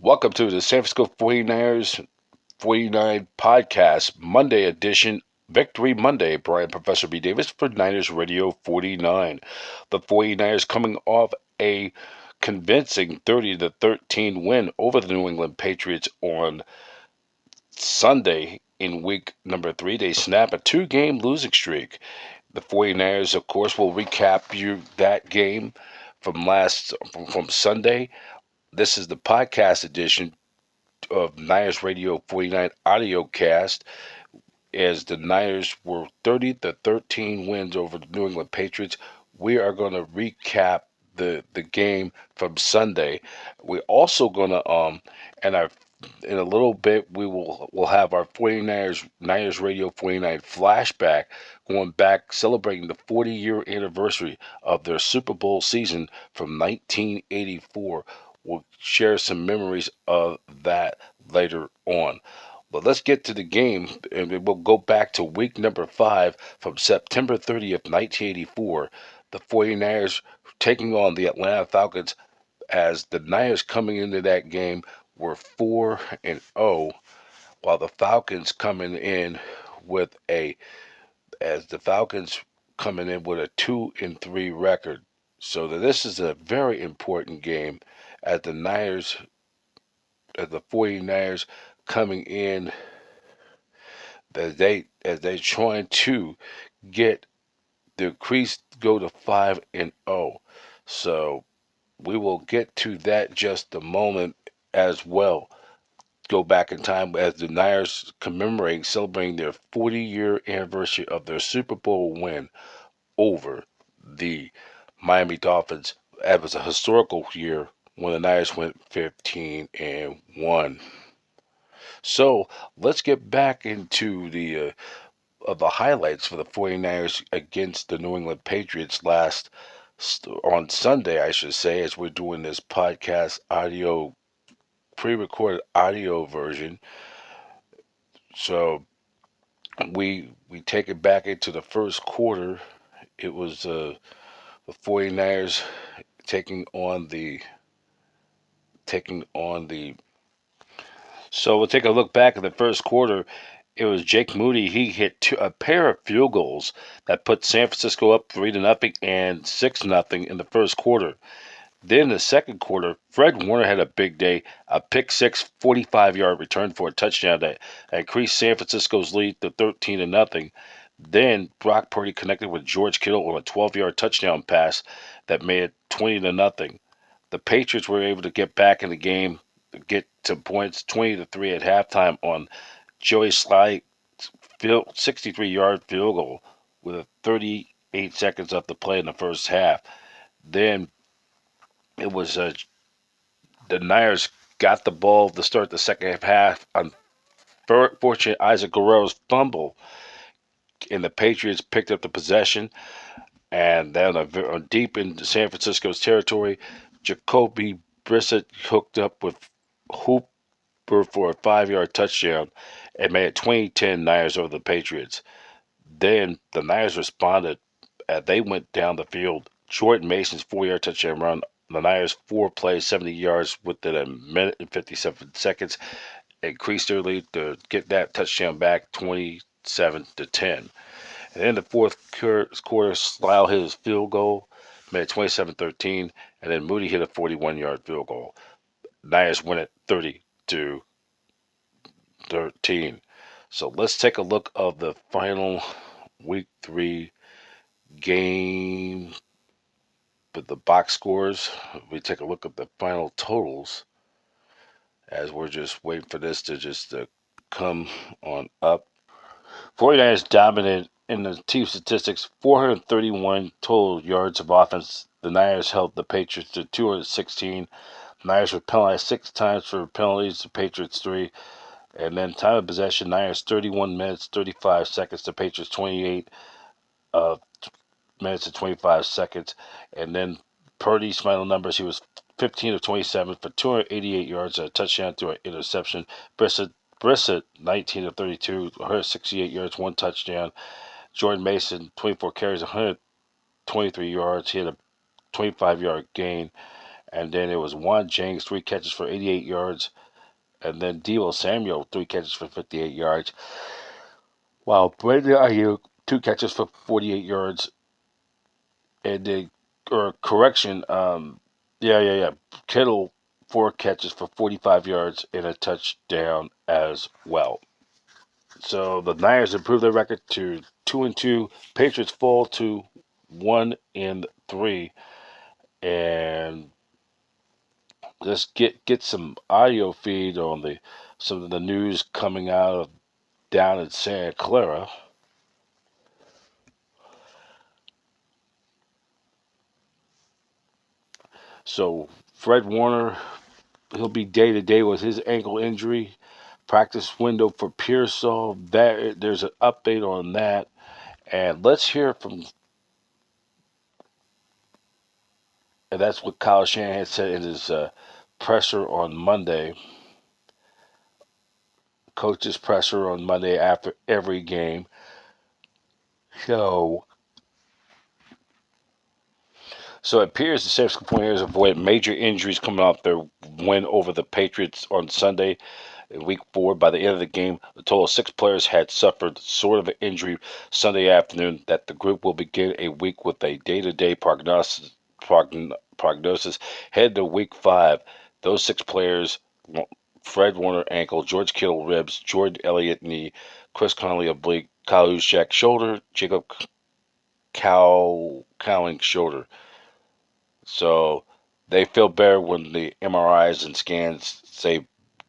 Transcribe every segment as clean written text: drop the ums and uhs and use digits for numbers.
Welcome to the San Francisco 49ers 49 podcast, Monday edition, Victory Monday. Brian Professor B. Davis for Niners Radio 49. The 49ers coming off a convincing 30-13 win over the New England Patriots on Sunday in week number 3. They snap a two-game losing streak. The 49ers, of course, will recap you that game from Sunday. This is the podcast edition of Niners Radio 49 audio cast as the Niners were 30-13 wins over the New England Patriots. We are going to recap the game from Sunday. We're also going to and I in a little bit we'll have our 49ers Niners Radio 49 flashback going back celebrating the 40-year anniversary of their Super Bowl season from 1984. We'll share some memories of that later on. But let's get to the game, and we'll go back to week number 5 from September 30th, 1984. The 49ers taking on the Atlanta Falcons as the Niners coming into that game were 4-0, while the Falcons coming in with a as the Falcons coming in with a 2-3 record. So this is a very important game as the 49ers coming in as they trying to get the increase go to 5-0. So we will get to that just a moment as well. Go back in time as the Niners celebrating their 40-year anniversary of their Super Bowl win over the Miami Dolphins. That was a historical year when the Niners went 15-1. So let's get back into the of the highlights for the 49ers against the New England Patriots on Sunday, I should say, as we're doing this podcast audio, pre-recorded audio version. So we take it back into the first quarter. It was the 49ers taking on the. So we'll take a look back at the first quarter. It was Jake Moody. He hit a pair of field goals that put San Francisco up 3-0 and 6-0 in the first quarter. Then in the second quarter, Fred Warner had a big day, a pick six 45-yard return for a touchdown that increased San Francisco's lead to 13-0. Then Brock Purdy connected with George Kittle on a 12-yard touchdown pass that made it 20-0. The Patriots were able to get back in the game, get to points 20-3 at halftime on Joey Sly 63-yard field goal with 38 seconds left to play in the first half. Then it was the Niners got the ball to start the second half. Unfortunately, Isaac Guerrero's fumble, and the Patriots picked up the possession. And then deep into San Francisco's territory, Jacoby Brissett hooked up with Hooper for a 5-yard touchdown and made it 20-10 Niners over the Patriots. Then the Niners responded as they went down the field. Jordan Mason's 4-yard touchdown run. The Niners 4 plays, 70 yards within a minute and 57 seconds. Increased their lead to get that touchdown back 27-10. And in the fourth quarter, Slough hit his field goal, made it 27-13, and then Moody hit a 41-yard field goal. Niners win it 30-13. So let's take a look of the final Week 3 game with the box scores. We take a look at the final totals as we're just waiting for this to come on up. 49ers dominated in the team statistics, 431 total yards of offense. The Niners held the Patriots to 216. The Niners were penalized 6 times for penalties, the Patriots 3. And then time of possession, Niners 31 minutes, 35 seconds, the Patriots 28 minutes and 25 seconds. And then Purdy's final numbers, he was 15 of 27 for 288 yards, a touchdown to an interception. Brissett 19 of 32, 168 yards, 1 touchdown. Jordan Mason, 24 carries, 123 yards. He had a 25-yard gain. And then it was Juan James, 3 catches for 88 yards. And then Deebo Samuel, 3 catches for 58 yards. While Brandon Ayuk, 2 catches for 48 yards. And then, or correction, yeah. Kittle, 4 catches for 45 yards and a touchdown as well. So the Niners improved their record to 2-2. Patriots fall to 1-3. And let's get some audio feed on the some of the news coming out of down in Santa Clara. So Fred Warner, he'll be day to day with his ankle injury. Practice window for Pearsall. There's an update on that, and let's hear from. And that's what Kyle Shanahan said in his presser on Monday. Coach's presser on Monday after every game. So So it appears the San Francisco 49ers avoided major injuries coming off their win over the Patriots on Sunday in Week 4. By the end of the game, a total of 6 players had suffered sort of an injury Sunday afternoon. That the group will begin a week with a day-to-day prognosis. Head to Week 5. Those 6 players: Fred Warner ankle, George Kittle ribs, Jordan Elliott knee, Chris Conley oblique, Kyle Juszczyk shoulder, Jacob Cowling shoulder. So they feel better when the MRIs and scans say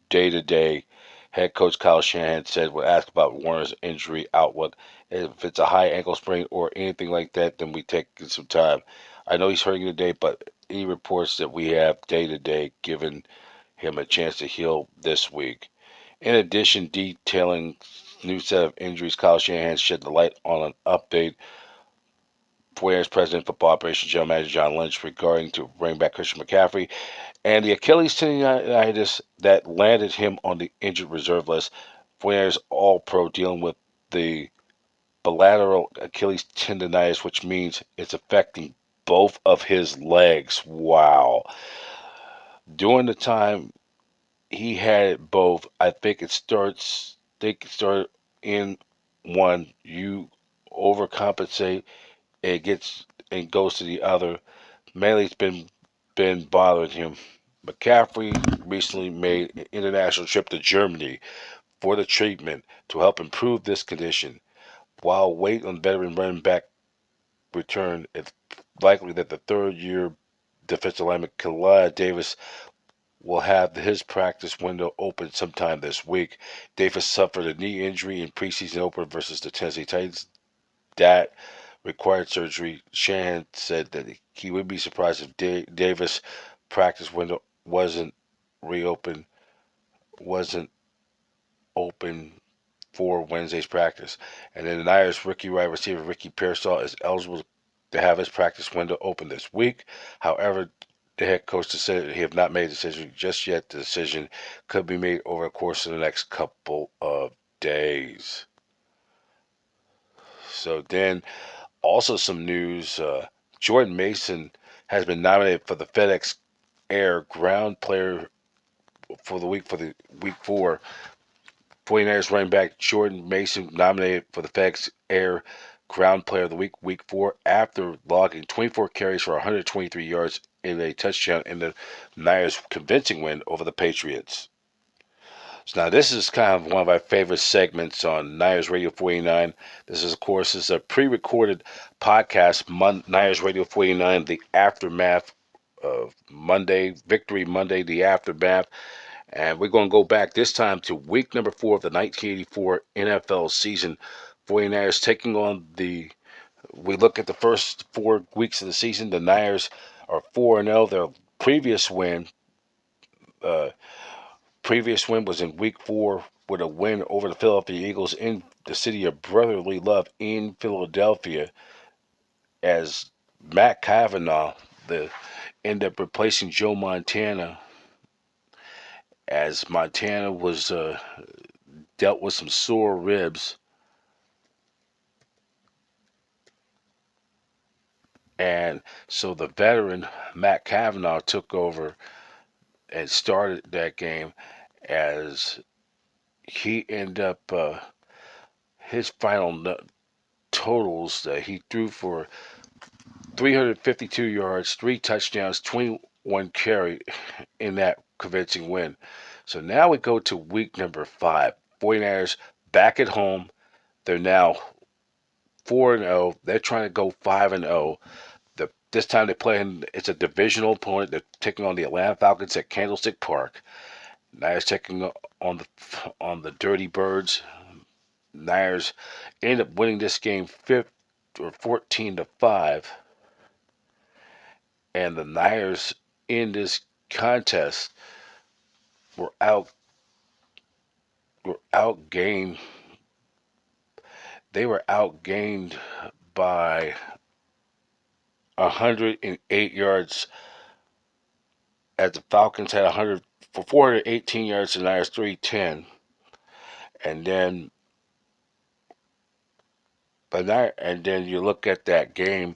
day to day. Head coach Kyle Shanahan said when asked about Warner's injury outlook, if it's a high ankle sprain or anything like that, then we take some time. I know he's hurting today, but he reports that we have day to day, giving him a chance to heal this week. In addition, detailing new set of injuries, Kyle Shanahan shed the light on an update 49ers president, football operations general manager John Lynch regarding to bring back Christian McCaffrey and the Achilles tendonitis that landed him on the injured reserve list. 49ers All-Pro dealing with the bilateral Achilles tendonitis, which means it's affecting both of his legs. Wow. During the time he had it both, they start in one, you overcompensate, it gets and goes to the other. Mainly, it's been bothering him. McCaffrey recently made an international trip to Germany for the treatment to help improve this condition. While waiting on veteran running back return, it's likely that the third-year defensive lineman Khalil Davis will have his practice window open sometime this week. Davis suffered a knee injury in preseason opener versus the Tennessee Titans. That required surgery. Shanahan said that he would be surprised if Davis' practice window reopened, wasn't open for Wednesday's practice. And then the Niners rookie wide receiver Ricky Pearsall is eligible to have his practice window open this week. However, the head coach said he have not made a decision just yet. The decision could be made over the course of the next couple of days. So then, also some news. Jordan Mason has been nominated for the FedEx Air Ground Player for the week 4. 49ers running back Jordan Mason nominated for the FedEx Air Ground Player of the week 4, after logging 24 carries for 123 yards and a touchdown in the Niners' convincing win over the Patriots. So now this is kind of one of our favorite segments on Niners Radio 49. This is, of course, a pre-recorded podcast, Niners Radio 49, the aftermath of Monday, Victory Monday, the aftermath. And we're going to go back this time to week number 4 of the 1984 NFL season. 49ers taking on we look at the first 4 weeks of the season. The Niners are 4-0. Their uh, previous win was in week 4 with a win over the Philadelphia Eagles in the city of brotherly love in Philadelphia, as Matt Kavanaugh ended up replacing Joe Montana, as Montana was dealt with some sore ribs. And so the veteran Matt Cavanaugh took over and started that game as he ended up his final totals that he threw for 352 yards, 3 touchdowns, 21 carry in that convincing win. So now we go to week number 5. 49ers back at home. They're now 4-0. They're trying to go 5-0. This time they're playing. It's a divisional opponent. They're taking on the Atlanta Falcons at Candlestick Park. Niners taking on the Dirty Birds. Niners end up winning this game 14-5, and the Niners in this contest were outgained. They were outgained by 108 yards, as the Falcons had 100 for 418 yards, the Niners 310, and then you look at that game.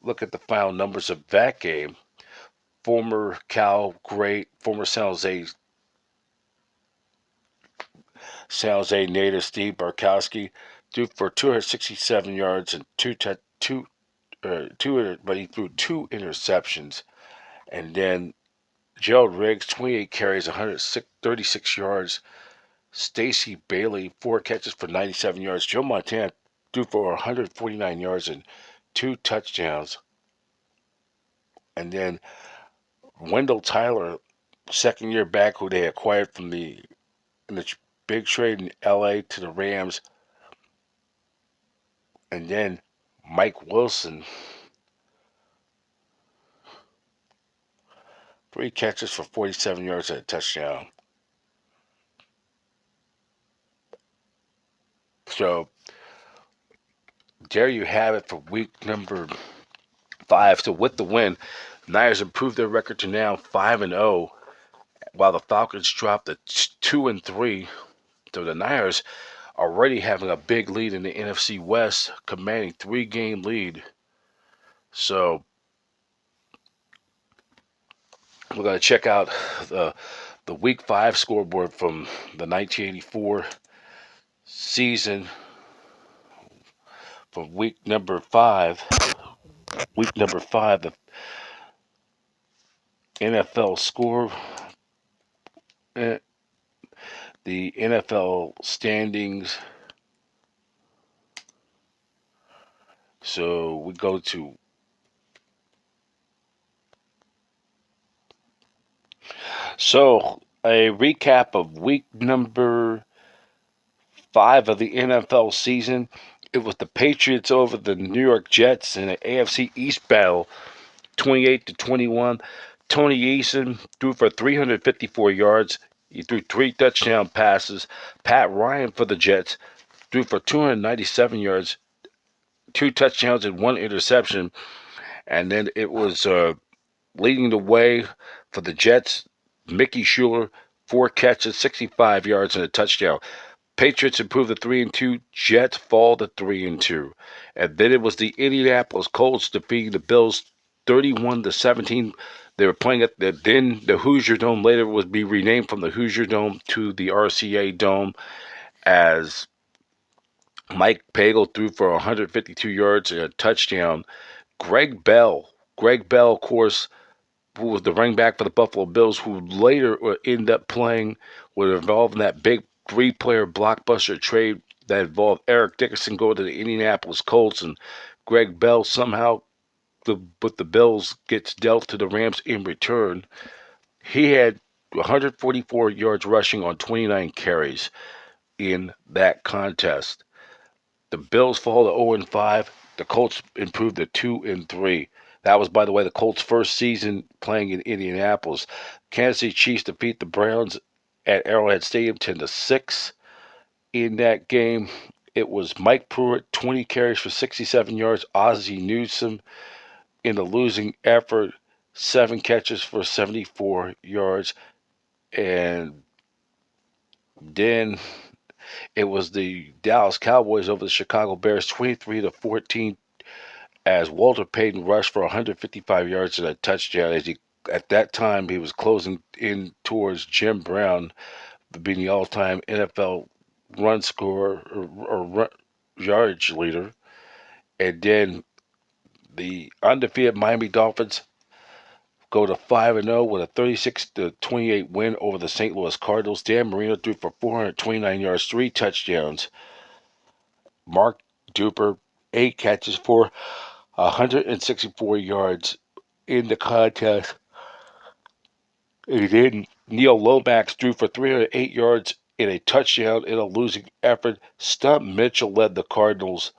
Look at the final numbers of that game. Former Cal great, former San Jose native Steve Barkowski threw for 267 yards and but he threw 2 interceptions. And then Gerald Riggs, 28 carries, 136 yards. Stacy Bailey, 4 catches for 97 yards. Joe Montana threw for 149 yards and 2 touchdowns. And then Wendell Tyler, second year back, who they acquired from in the big trade in LA to the Rams. And then Mike Wilson, 3 catches for 47 yards and a touchdown. So there you have it for week number 5. So with the win, Niners improved their record to now 5-0, while the Falcons dropped to 2-3. So the Niners already having a big lead in the NFC West, commanding 3-game lead. So we're going to check out the Week 5 scoreboard from the 1984 season. From week number 5, the NFL score, the NFL standings. So we go to a recap of week number 5 of the NFL season. It was the Patriots over the New York Jets in an AFC East battle, 28-21. Tony Eason threw for 354 yards. He threw 3 touchdown passes. Pat Ryan for the Jets threw for 297 yards, 2 touchdowns and 1 interception. And then it was leading the way for the Jets, Mickey Schuler, 4 catches, 65 yards and a touchdown. Patriots improved to 3-2. Jets fall to 3-2. And then it was the Indianapolis Colts defeating the Bills 31-17. They were playing at the Hoosier Dome. Later would be renamed from the Hoosier Dome to the RCA Dome, as Mike Pagel threw for 152 yards and a touchdown. Greg Bell, of course, who was the running back for the Buffalo Bills, who later would end up playing, would involve in that big 3-player blockbuster trade that involved Eric Dickerson going to the Indianapolis Colts, and Greg Bell somehow, with the Bills, gets dealt to the Rams in return. He had 144 yards rushing on 29 carries in that contest. The Bills fall to 0-5. The Colts improved to 2-3. That was, by the way, the Colts' first season playing in Indianapolis. Kansas City Chiefs defeat the Browns at Arrowhead Stadium 10-6. In that game, it was Mike Pruitt, 20 carries for 67 yards. Ozzie Newsome in the losing effort, 7 catches for 74 yards. And then it was the Dallas Cowboys over the Chicago Bears, 23-14. as Walter Payton rushed for 155 yards and a touchdown. At that time, he was closing in towards Jim Brown, being the all-time NFL run scorer or yardage leader. And then the undefeated Miami Dolphins go to 5-0 with a 36-28 win over the St. Louis Cardinals. Dan Marino threw for 429 yards, 3 touchdowns. Mark Duper, 8 catches for 164 yards in the contest. And then Neil Lomax threw for 308 yards in a touchdown in a losing effort. Stump Mitchell led the Cardinals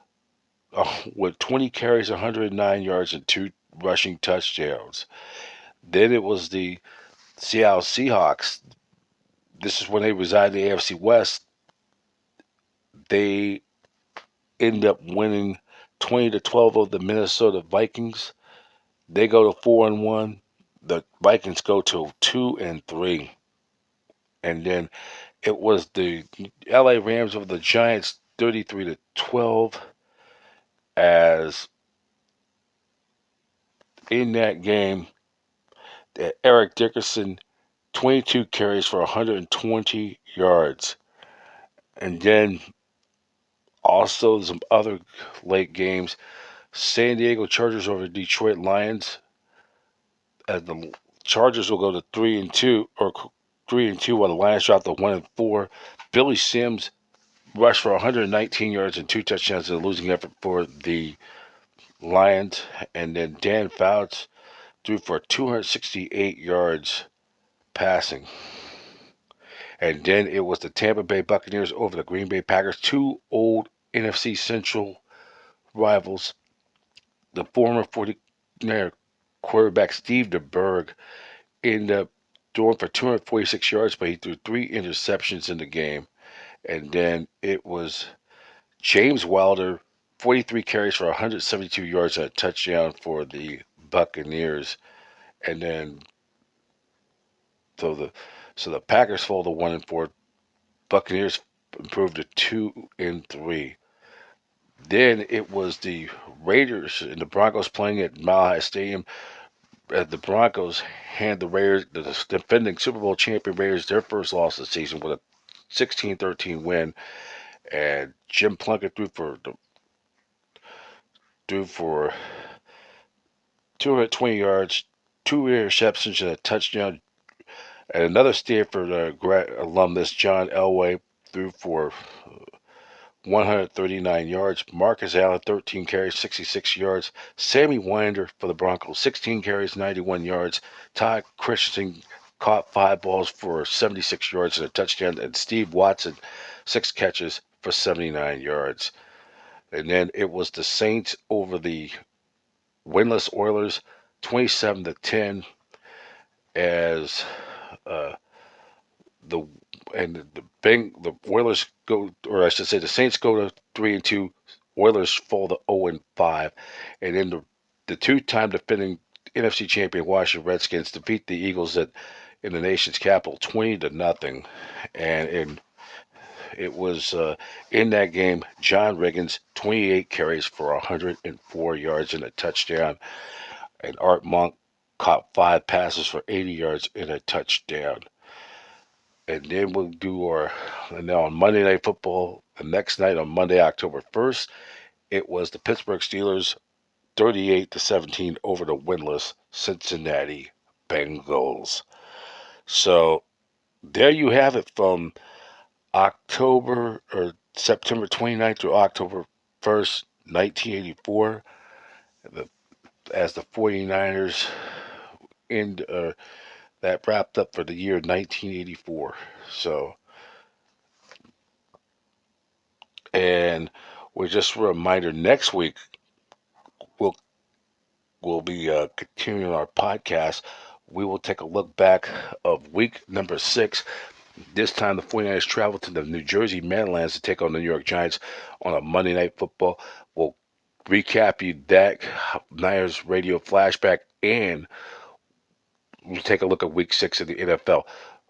with 20 carries, 109 yards, and 2 rushing touchdowns. Then it was the Seattle Seahawks. This is when they reside in the AFC West. They end up winning 20-12 of the Minnesota Vikings. They go to 4-1. The Vikings go to 2-3. And then it was the LA Rams over the Giants 33-12, as in that game Eric Dickerson 22 carries for 120 yards. And then also some other late games. San Diego Chargers over Detroit Lions, as the Chargers will go to 3-2 or 3-2 while the Lions drop to 1-4. Billy Sims rushed for 119 yards and 2 touchdowns in a losing effort for the Lions. And then Dan Fouts threw for 268 yards passing. And then it was the Tampa Bay Buccaneers over the Green Bay Packers, two old NFC Central rivals. The former 49er quarterback Steve DeBerg ended up throwing for 246 yards, but he threw 3 interceptions in the game. And then it was James Wilder, 43 carries for 172 yards and a touchdown for the Buccaneers. And then so the Packers fall to 1-4. Buccaneers improved to 2-3. Then it was the Raiders and the Broncos playing at Mile High Stadium. The Broncos hand the Raiders, the defending Super Bowl champion Raiders, their first loss of the season with a 16-13 win. And Jim Plunkett threw for 220 yards, 2 interceptions, and a touchdown. And another Stanford alumnus, John Elway, threw for 139 yards. Marcus Allen, 13 carries, 66 yards. Sammy Winder for the Broncos, 16 carries, 91 yards. Todd Christensen caught 5 balls for 76 yards and a touchdown. And Steve Watson, 6 catches for 79 yards. And then it was the Saints over the winless Oilers, 27-10, as the the Oilers go, or I should say, the Saints go to 3-2. Oilers fall to 0-5, and then the two-time defending NFC champion Washington Redskins defeat the Eagles in the nation's capital 20-0, and it was in that game John Riggins 28 carries for 104 yards and a touchdown, and Art Monk caught 5 passes for 80 yards and a touchdown. And then we'll do and then on Monday Night Football, the next night on Monday, October 1st, it was the Pittsburgh Steelers 38-17 over the winless Cincinnati Bengals. So there you have it, from October or September 29th through October 1st, 1984, as the 49ers end that wrapped up for the year 1984. So, and we're just a reminder, next week we'll be continuing our podcast. We will take a look back of week number 6. This time the 49ers travel to the New Jersey Meadowlands to take on the New York Giants on a Monday Night Football. We'll recap you that Niners radio flashback, and we'll take a look at week 6 of the NFL.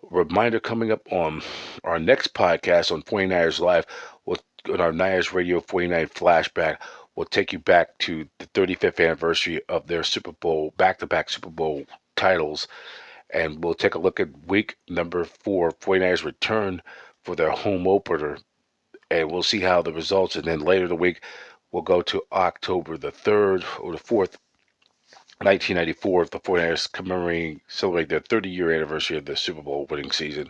Reminder, coming up on our next podcast on 49ers Live, on our Niners Radio 49 flashback, We'll take you back to the 35th anniversary of their Super Bowl, back-to-back Super Bowl titles, and we'll take a look at week number 4, 49ers return for their home opener, and we'll see how the results. And then later in the week, we'll go to October the 3rd or the 4th, 1994, the 49ers celebrate their 30-year anniversary of the Super Bowl winning season,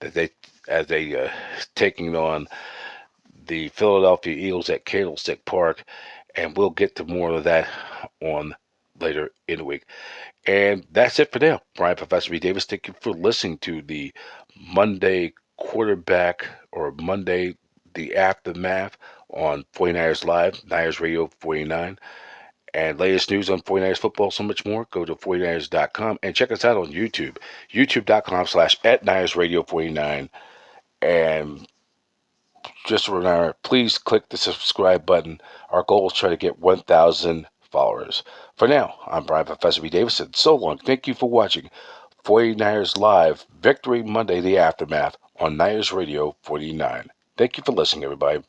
that they as they taking on the Philadelphia Eagles at Candlestick Park, and we'll get to more of that on later in the week. And that's it for now. Brian Professor B. Davis, thank you for listening to the Monday quarterback or Monday the aftermath on 49ers Live, Niners Radio 49. And latest news on 49ers football, so much more, go to 49ers.com and check us out on YouTube, youtube.com/@Niners Radio 49. And just a reminder, please click the subscribe button. Our goal is to try to get 1,000 followers. For now, I'm Brian Professor B. Davidson. So long. Thank you for watching 49ers Live Victory Monday, the aftermath on Niners Radio 49. Thank you for listening, everybody.